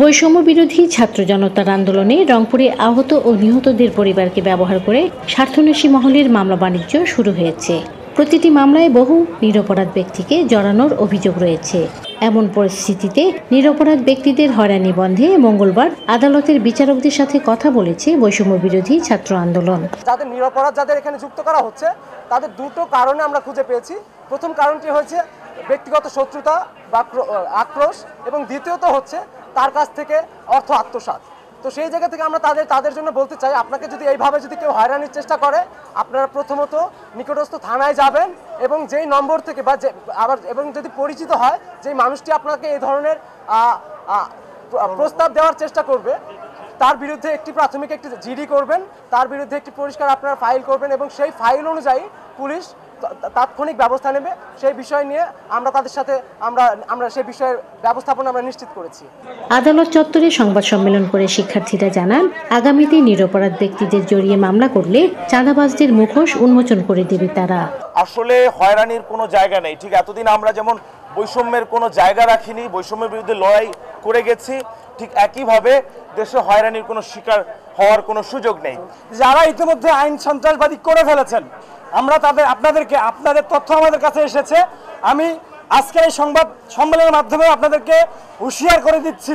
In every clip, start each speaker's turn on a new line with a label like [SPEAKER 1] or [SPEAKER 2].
[SPEAKER 1] বৈষম্য বিরোধী ছাত্র জনতার আন্দোলনে রংপুরে আহত ও নিহতদের পরিবারকে ব্যবহার করে স্বার্থন্বেষী মহলের মামলা বাণিজ্য শুরু হয়েছে। প্রতিটি মামলায় বহু নিরপরাধ ব্যক্তিকে জড়ানোর অভিযোগ রয়েছে। এমন পরিস্থিতিতে নিরপরাধ ব্যক্তিদের হয়রানি বন্ধে মঙ্গলবার আদালতের বিচারকদের সাথে কথা বলেছে বৈষম্য বিরোধী ছাত্র আন্দোলন।
[SPEAKER 2] যাদের নিরপরাধ যাদের এখানে যুক্ত করা হচ্ছে তাদের দুটো কারণে আমরা খুঁজে পেয়েছি। প্রথম কারণটি হচ্ছে ব্যক্তিগত শত্রুতা বা আক্রোশ, এবং দ্বিতীয়ত হচ্ছে তার কাছ থেকে অর্থ আত্মসাৎ। তো সেই জায়গা থেকে আমরা তাদের জন্য বলতে চাই, আপনাকে যদি এইভাবে যদি কেউ হয়রানির চেষ্টা করে, আপনারা প্রথমত নিকটস্থ থানায় যাবেন এবং যেই নম্বর থেকে বা এবং যদি পরিচিত হয় যে মানুষটি আপনাকে এই ধরনের প্রস্তাব দেওয়ার চেষ্টা করবে, তার বিরুদ্ধে প্রাথমিক একটি জিডি করবেন, তার বিরুদ্ধে একটি পরিষ্কার আপনারা ফাইল করবেন এবং সেই ফাইল অনুযায়ী পুলিশ তাৎক্ষণিক ব্যবস্থা নেবে। সেই বিষয় নিয়ে আমরা তাদের সাথে আমরা সেই বিষয়ের ব্যবস্থাপনা আমরা নিশ্চিত করেছি।
[SPEAKER 1] আদালত চত্বরে সংবাদ সম্মেলন করে শিক্ষার্থীরা জানান, আগামীতে নিরপরাধ ব্যক্তিদের জড়িয়ে মামলা করলে চাঁদাবাজদের মুখোশ উন্মোচন করে দেবে তারা।
[SPEAKER 3] আসলে হয়রানির কোনো জায়গা নেই। ঠিক এতদিন আমরা যেমন বৈষম্যের কোনো জায়গা রাখিনি, বৈষম্যের বিরুদ্ধে লড়াই করে গেছি, ঠিক একইভাবে দেশে হয়রানির কোনো শিকার হওয়ার কোনো সুযোগ নেই।
[SPEAKER 2] যারা ইতিমধ্যে আইন সন্ত্রাসবাদী করে ফেলেছেন, আমরা আপনাদের তথ্য আমাদের কাছে এসেছে। আমি আজকের এই সংবাদ সম্মেলনের মাধ্যমে আপনাদেরকে হুঁশিয়ার করে দিচ্ছি,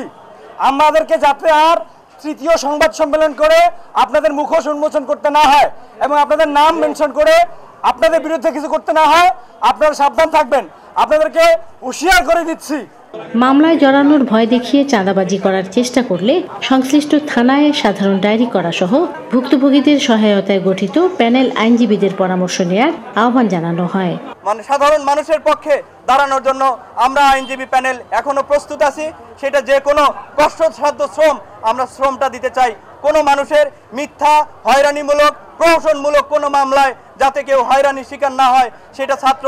[SPEAKER 2] আমাদেরকে যাতে আর তৃতীয় সংবাদ সম্মেলন করে আপনাদের মুখোশ উন্মোচন করতে না হয় এবং আপনাদের নাম মেনশন করে আপনাদের বিরুদ্ধে কিছু করতে না হয়, আপনারা সাবধান থাকবেন। আপনাদেরকে হুঁশিয়ার করে দিচ্ছি।
[SPEAKER 1] মামলায় জড়ানোর ভয় দেখিয়ে চাঁদাবাজি করার চেষ্টা করলে সংশ্লিষ্ট থানায় সাধারণ ডায়েরি করা সহ ভুক্তভোগীদের সহায়তায় গঠিত প্যানেল আইনজীবীদের পরামর্শ নেয়ার আহ্বান জানানো হয়।
[SPEAKER 4] সাধারণ মানুষের পক্ষে দাঁড়ানোর জন্য আমরা আইনজীবী প্যানেল এখনো প্রস্তুত আছি। সেটা যে কোনো কষ্টসাধ্য শ্রম, আমরা শ্রমটা দিতে চাই। কোনো মানুষের মিথ্যা হয়রানিমূলক প্রহসনমূলক কোনো মামলায় যাতে কেউ হয়রানির শিকার না হয়, সেটা ছাত্র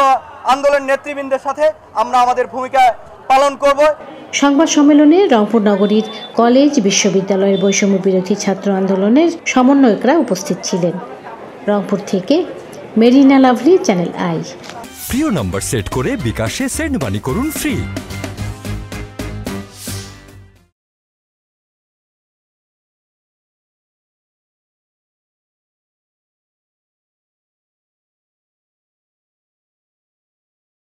[SPEAKER 4] আন্দোলন নেতৃবৃন্দের সাথে আমরা আমাদের ভূমিকা পালন করব।
[SPEAKER 1] সংবাদ সম্মেলনে রংপুর নগরীর কলেজ বিশ্ববিদ্যালয়ের বৈষম্য বিরোধী ছাত্র আন্দোলনের সমন্বয়করা উপস্থিত ছিলেন। রংপুর থেকে মেরিনা লাভলি, চ্যানেল আই।
[SPEAKER 5] প্রিয় নম্বর সেট করে বিকাশে সেন্ড মানি করুন ফ্রি।